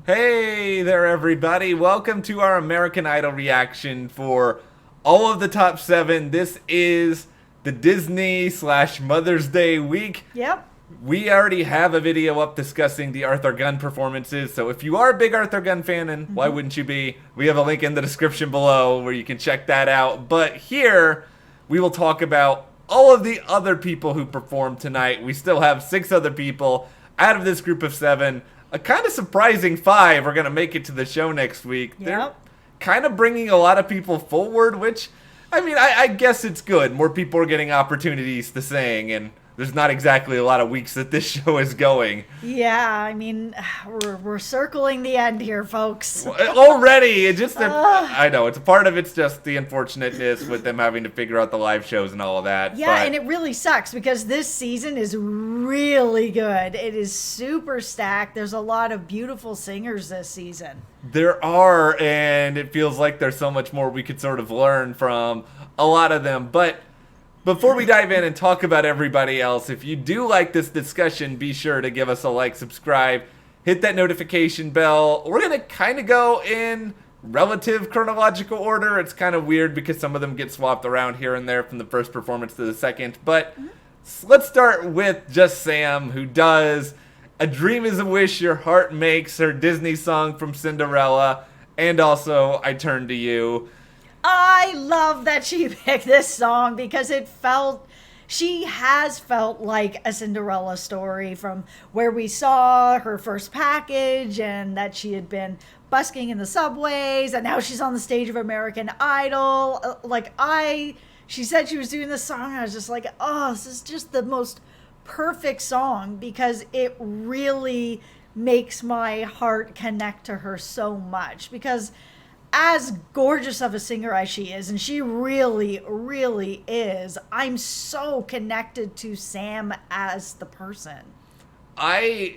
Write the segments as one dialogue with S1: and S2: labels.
S1: Hey there, everybody. Welcome to our American Idol reaction for all of the top 7. This is the Disney slash Mother's Day week.
S2: Yep.
S1: We already have a video up discussing the Arthur Gunn performances, so if you are a big Arthur Gunn fan, and why wouldn't you be, we have a link in the description below where you can check that out. But here, we will talk about all of the other people who performed tonight. We still have 6 other people out of this group of 7. A kind of surprising 5 are going to make it to the show next week.
S2: Yep.
S1: They're kind of bringing a lot of people forward, which, I guess it's good. More people are getting opportunities to sing, and there's not exactly a lot of weeks that this show is going.
S2: Yeah, we're circling the end here, folks.
S1: Already, I know, it's a part of it's just the unfortunateness with them having to figure out the live shows and all of that.
S2: Yeah, and it really sucks because this season is really good. It is super stacked. There's a lot of beautiful singers this season.
S1: There are, and it feels like there's so much more we could sort of learn from a lot of them. But before we dive in and talk about everybody else, if you do like this discussion, be sure to give us a like, subscribe, hit that notification bell. We're going to kind of go in relative chronological order. It's kind of weird because some of them get swapped around here and there from the first performance to the second. But let's start with just Sam, who does A Dream is a Wish Your Heart Makes, her Disney song from Cinderella, and also I Turn to You.
S2: I love that she picked this song because she has felt like a Cinderella story from where we saw her first package and that she had been busking in the subways and now she's on the stage of American Idol. She said she was doing this song and I was just like, oh, this is just the most perfect song because it really makes my heart connect to her so much because as gorgeous of a singer as she is, and she really, really is, I'm so connected to Sam as the person.
S1: I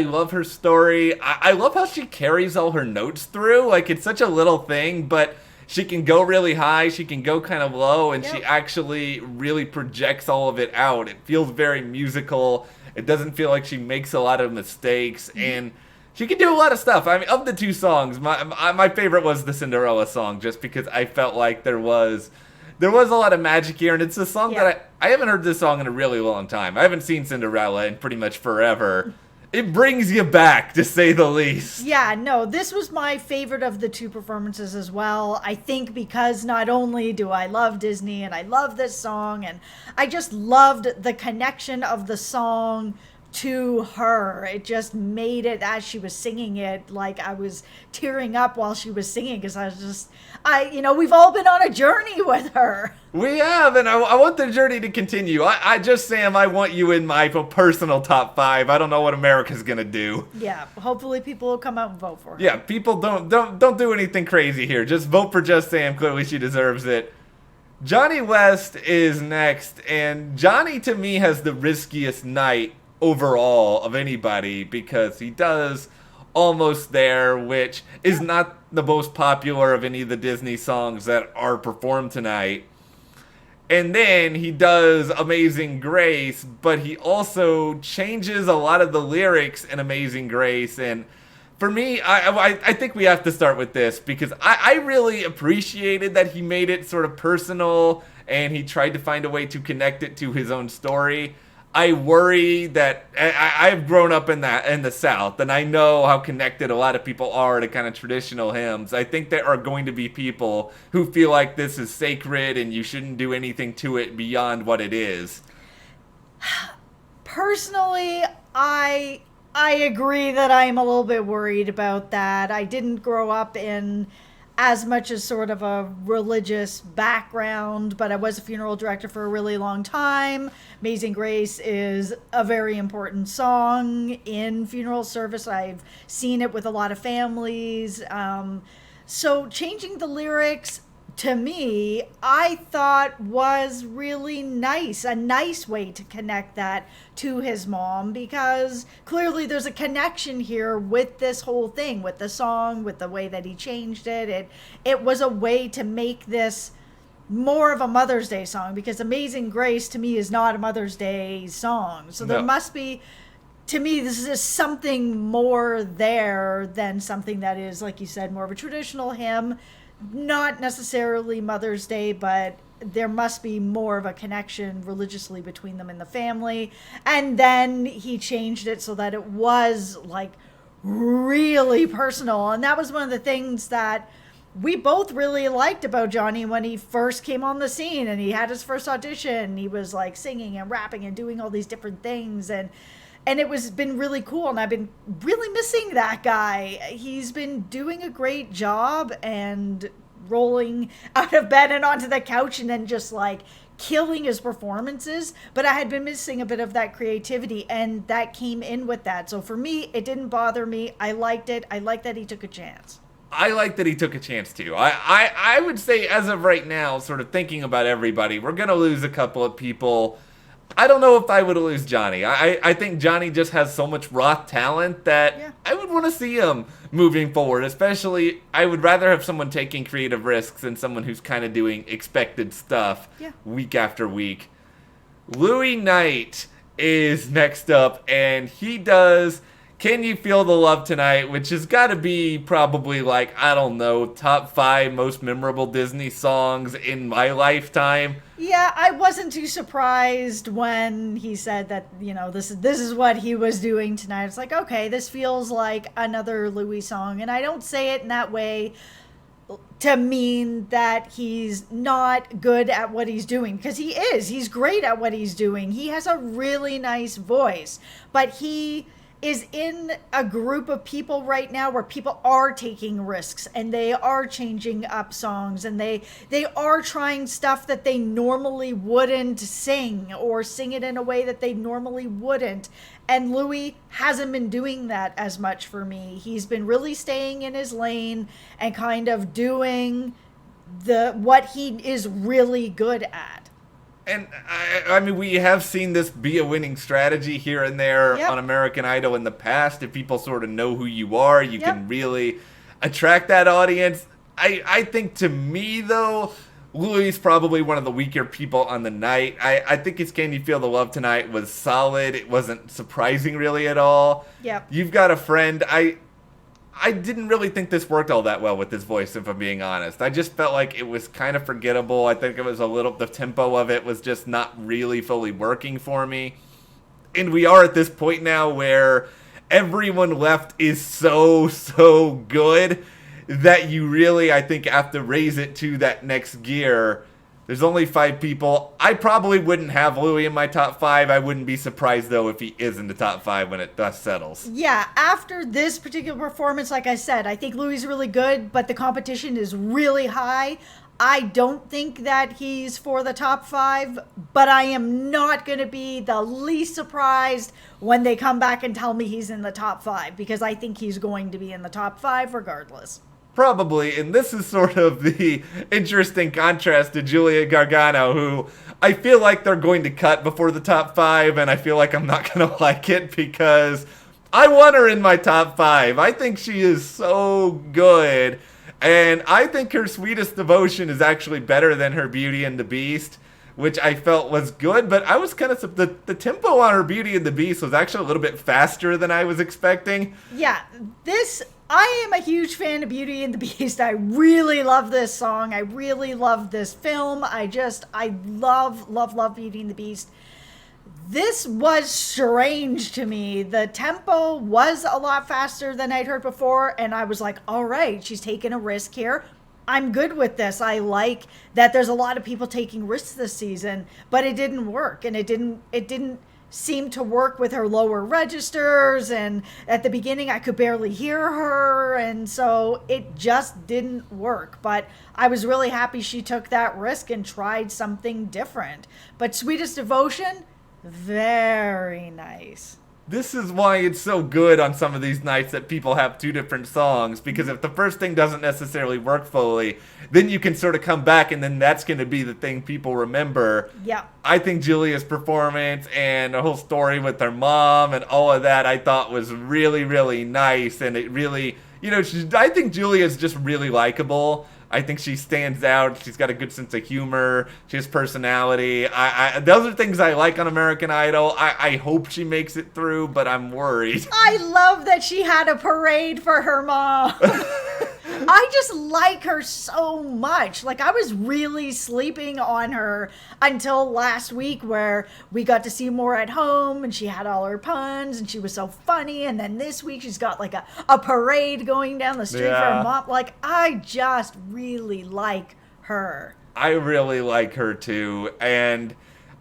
S1: love her story. I love how she carries all her notes through. Like, it's such a little thing, but she can go really high, she can go kind of low, and she actually really projects all of it out. It feels very musical. It doesn't feel like she makes a lot of mistakes, and she can do a lot of stuff. Of the 2 songs, my favorite was the Cinderella song, just because I felt like there was a lot of magic here, and it's a song that I haven't heard this song in a really long time. I haven't seen Cinderella in pretty much forever. It brings you back, to say the least.
S2: Yeah, no, this was my favorite of the 2 performances as well. I think because not only do I love Disney and I love this song, and I just loved the connection of the song to her. It just made it, as she was singing it, like I was tearing up while she was singing because we've all been on a journey with her.
S1: We have, and I want the journey to continue. Sam, I want you in my personal top 5. I don't know what America's gonna do.
S2: Yeah, hopefully people will come out and vote for her.
S1: Yeah, people don't do anything crazy here. Just vote for Just Sam. Clearly she deserves it. Jonny West is next, and Jonny to me has the riskiest night overall of anybody because he does Almost There, which is not the most popular of any of the Disney songs that are performed tonight. And then he does Amazing Grace, but he also changes a lot of the lyrics in Amazing Grace. And for me, I think we have to start with this because I really appreciated that he made it sort of personal and he tried to find a way to connect it to his own story. I worry that I've grown up in the South, and I know how connected a lot of people are to kind of traditional hymns. I think there are going to be people who feel like this is sacred and you shouldn't do anything to it beyond what it is.
S2: Personally, I agree that I'm a little bit worried about that. I didn't grow up in as much as sort of a religious background, but I was a funeral director for a really long time. Amazing Grace is a very important song in funeral service. I've seen it with a lot of families. So changing the lyrics, to me, I thought was really nice, a nice way to connect that to his mom, because clearly there's a connection here with this whole thing, with the song, with the way that he changed it. It was a way to make this more of a Mother's Day song, because Amazing Grace to me is not a Mother's Day song. So there must be, to me, this is something more there than something that is, like you said, more of a traditional hymn. Not necessarily Mother's Day, but there must be more of a connection religiously between them and the family. And then he changed it so that it was like really personal. And that was one of the things that we both really liked about Jonny when he first came on the scene and he had his first audition. He was like singing and rapping and doing all these different things, and it was been really cool, and I've been really missing that guy. He's been doing a great job and rolling out of bed and onto the couch and then just like killing his performances, but I had been missing a bit of that creativity, and that came in with that. So for me, it didn't bother me. I liked it. I liked that he took a chance.
S1: I like that he took a chance too. I would say, as of right now, sort of thinking about everybody, we're going to lose a couple of people. I don't know if I would lose Jonny. I think Jonny just has so much raw talent that I would want to see him moving forward. Especially, I would rather have someone taking creative risks than someone who's kind of doing expected stuff week after week. Louie Knight is next up, and he does Can You Feel the Love Tonight, which has got to be probably like, I don't know, top 5 most memorable Disney songs in my lifetime.
S2: Yeah, I wasn't too surprised when he said that, you know, this is what he was doing tonight. It's like, okay, this feels like another Louie song. And I don't say it in that way to mean that he's not good at what he's doing, because he is. He's great at what he's doing. He has a really nice voice, but he is in a group of people right now where people are taking risks and they are changing up songs and they are trying stuff that they normally wouldn't sing, or sing it in a way that they normally wouldn't. And Louie hasn't been doing that as much for me. He's been really staying in his lane and kind of doing what he is really good at.
S1: And I mean, we have seen this be a winning strategy here and there on American Idol in the past. If people sort of know who you are, you can really attract that audience. I think, to me, though, Louie's probably one of the weaker people on the night. I think his Can You Feel the Love Tonight was solid. It wasn't surprising really at all.
S2: Yep.
S1: You've Got a Friend. I didn't really think this worked all that well with his voice, if I'm being honest. I just felt like it was kind of forgettable. I think it was the tempo of it was just not really fully working for me. And we are at this point now where everyone left is so good that you really, I think, have to raise it to that next gear. There's only 5 people. I probably wouldn't have Louie in my top 5. I wouldn't be surprised, though, if he is in the top 5 when it dust settles.
S2: Yeah, after this particular performance, like I said, I think Louie's really good, but the competition is really high. I don't think that he's for the top 5, but I am not going to be the least surprised when they come back and tell me he's in the top 5, because I think he's going to be in the top 5 regardless.
S1: Probably, and this is sort of the interesting contrast to Julia Gargano, who I feel like they're going to cut before the top 5, and I feel like I'm not going to like it because I want her in my top 5. I think she is so good, and I think her Sweetest Devotion is actually better than her Beauty and the Beast, which I felt was good, but I was kind of, the tempo on her Beauty and the Beast was actually a little bit faster than I was expecting.
S2: Yeah, I am a huge fan of Beauty and the Beast. I really love this song. I really love this film. I love Beauty and the Beast. This was strange to me. The tempo was a lot faster than I'd heard before, and I was like, all right, she's taking a risk here. I'm good with this. I like that there's a lot of people taking risks this season, but it didn't work, and it didn't seem to work with her lower registers, and at the beginning I could barely hear her, and so it just didn't work. But I was really happy she took that risk and tried something different. But Sweetest Devotion, very nice.
S1: This is why it's so good on some of these nights that people have 2 different songs, because if the first thing doesn't necessarily work fully, then you can sort of come back, and then that's going to be the thing people remember.
S2: Yeah.
S1: I think Julia's performance and the whole story with her mom and all of that I thought was really, really nice, and it really, I think Julia's just really likable. I think she stands out. She's got a good sense of humor. She has personality. Those are things I like on American Idol. I hope she makes it through, but I'm worried.
S2: I love that she had a parade for her mom. I just like her so much. Like, I was really sleeping on her until last week, where we got to see more at home and she had all her puns and she was so funny. And then this week she's got like a parade going down the street for her mom. Like, I just really like her.
S1: I really like her too. And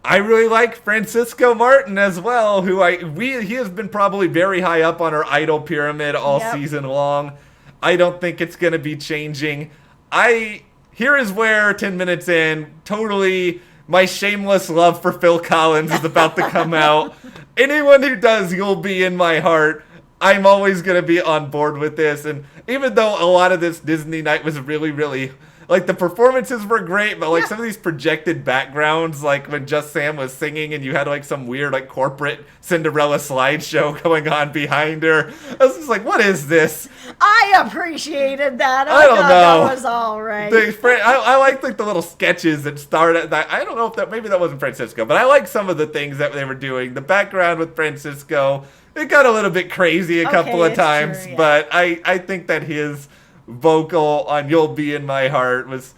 S1: I really like Francisco Martin as well, who he has been probably very high up on our Idol pyramid all season long. I don't think it's going to be changing. Here is where, 10 minutes in, totally my shameless love for Phil Collins is about to come out. Anyone who does, you'll be in my heart. I'm always going to be on board with this. And even though a lot of this Disney night was really, really... Like, the performances were great, but, like, some of these projected backgrounds, like, when Just Sam was singing and you had, like, some weird, like, corporate Cinderella slideshow going on behind her. I was just like, what is this?
S2: I appreciated that.
S1: I don't know.
S2: That was all right.
S1: I like the little sketches that started. That I don't know if maybe that wasn't Francisco, but I like some of the things that they were doing. The background with Francisco, it got a little bit crazy a couple of times,
S2: true, yeah.
S1: But I think that his vocal on "You'll Be in My Heart" was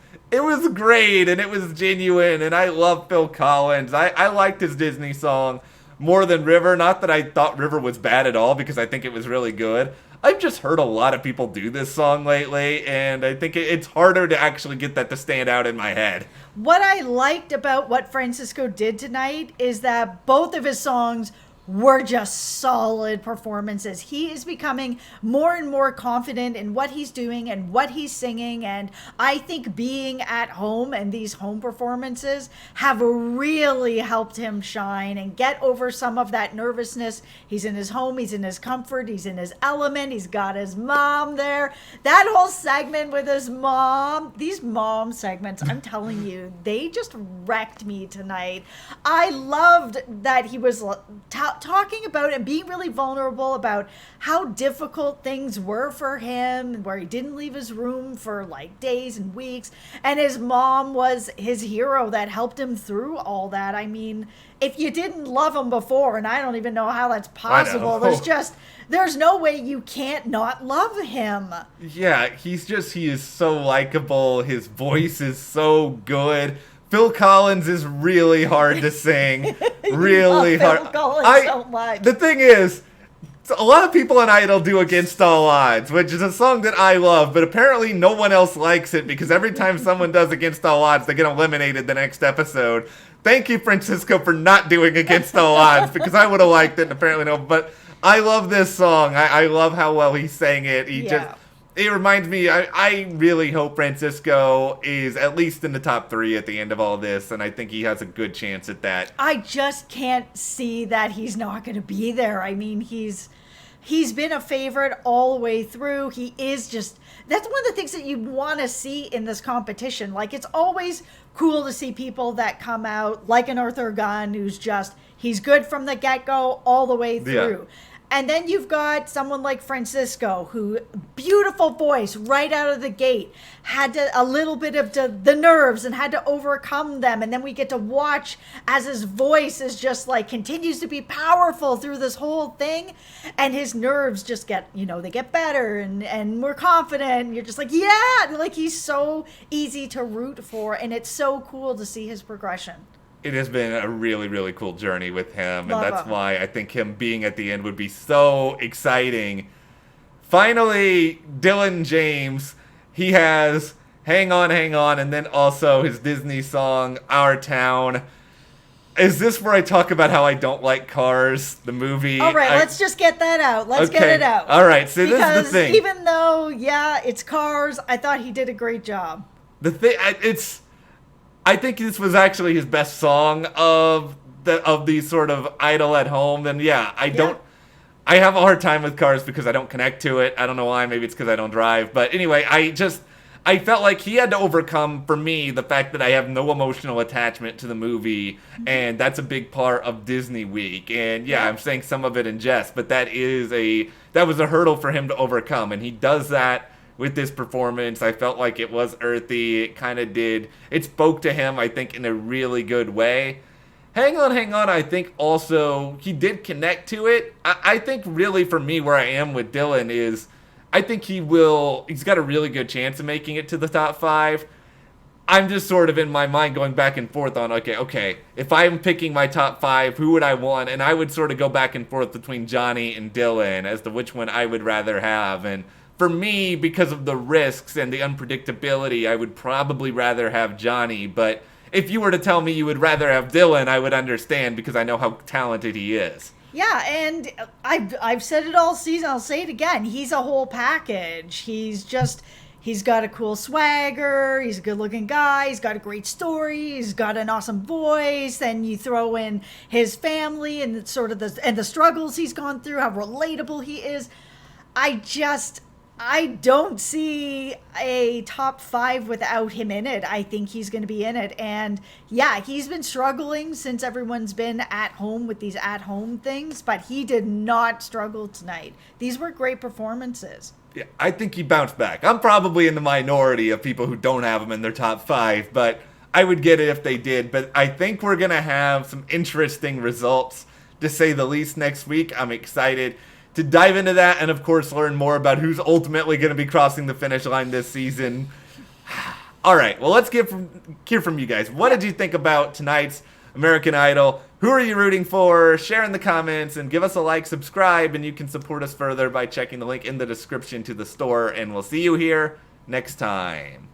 S1: great, and it was genuine, and I love Phil Collins. I liked his Disney song more than River. Not that I thought River was bad at all, because I think it was really good. I've just heard a lot of people do this song lately, and I think it's harder to actually get that to stand out in my head.
S2: What I liked about what Francisco did tonight is that both of his songs were just solid performances. He is becoming more and more confident in what he's doing and what he's singing, and I think being at home and these home performances have really helped him shine and get over some of that nervousness. He's in his home, he's in his comfort, he's in his element, he's got his mom there. That whole segment with his mom, these mom segments, I'm telling you, they just wrecked me tonight. I loved that he was talking about and being really vulnerable about how difficult things were for him, where he didn't leave his room for like days and weeks, and his mom was his hero that helped him through all that. I mean, if you didn't love him before, and I don't even know how that's possible, there's no way you can't not love him.
S1: Yeah, he is so likable. His voice is so good. Phil Collins is really hard to sing. Really hard.
S2: Phil Collins so much.
S1: The thing is, a lot of people on Idol do Against All Odds, which is a song that I love, but apparently no one else likes it, because every time someone does Against All Odds, they get eliminated the next episode. Thank you, Francisco, for not doing Against All Odds, because I would have liked it, and apparently no. But I love this song. I love how well he sang it. It reminds me, I really hope Francisco is at least in the top 3 at the end of all this, and I think he has a good chance at that.
S2: I just can't see that he's not going to be there. I mean, he's been a favorite all the way through. He is just, that's one of the things that you want to see in this competition. Like, it's always cool to see people that come out, like an Arthur Gunn, he's good from the get-go all the way through. Yeah. And then you've got someone like Francisco, who, beautiful voice right out of the gate, had a little bit of the nerves and had to overcome them. And then we get to watch as his voice is just like continues to be powerful through this whole thing. And his nerves just get, they get better and more confident. And you're just like, yeah, like he's so easy to root for. And it's so cool to see his progression.
S1: It has been a really, really cool journey with him, and that's why I think him being at the end would be so exciting. Finally, Dylan James, he has Hang On, and then also his Disney song, Our Town. Is this where I talk about how I don't like Cars, the movie?
S2: All right, let's just get that out. Let's get it out.
S1: All right, so this is the thing.
S2: Because even though, it's Cars, I thought he did a great job.
S1: I think this was actually his best song of these sort of Idol at home. And I have a hard time with Cars because I don't connect to it. I don't know why. Maybe it's because I don't drive. But anyway, I felt like he had to overcome, for me, the fact that I have no emotional attachment to the movie. And that's a big part of Disney Week. And I'm saying some of it in jest, but that was a hurdle for him to overcome. And he does that with this performance. I felt like it was earthy. It kind of did. It spoke to him, I think, in a really good way. Hang on. I think also he did connect to it. I think really for me where I am with Dylan is I think he's got a really good chance of making it to the top 5. I'm just sort of in my mind going back and forth on, okay, if I'm picking my top 5, who would I want? And I would sort of go back and forth between Jonny and Dylan as to which one I would rather have. And for me, because of the risks and the unpredictability, I would probably rather have Jonny. But if you were to tell me you would rather have Dylan, I would understand because I know how talented he is.
S2: Yeah, and I've said it all season. I'll say it again. He's a whole package. He's got a cool swagger. He's a good-looking guy. He's got a great story. He's got an awesome voice. Then you throw in his family and sort of the struggles he's gone through, how relatable he is. I don't see a top 5 without him in it. I think he's going to be in it. And yeah, he's been struggling since everyone's been at home with these at-home things, but he did not struggle tonight. These were great performances.
S1: Yeah, I think he bounced back. I'm probably in the minority of people who don't have him in their top 5, but I would get it if they did. But I think we're going to have some interesting results, to say the least, next week. I'm excited to dive into that and, of course, learn more about who's ultimately going to be crossing the finish line this season. All right, well, let's hear from you guys. What did you think about tonight's American Idol? Who are you rooting for? Share in the comments and give us a like, subscribe, and you can support us further by checking the link in the description to the store. And we'll see you here next time.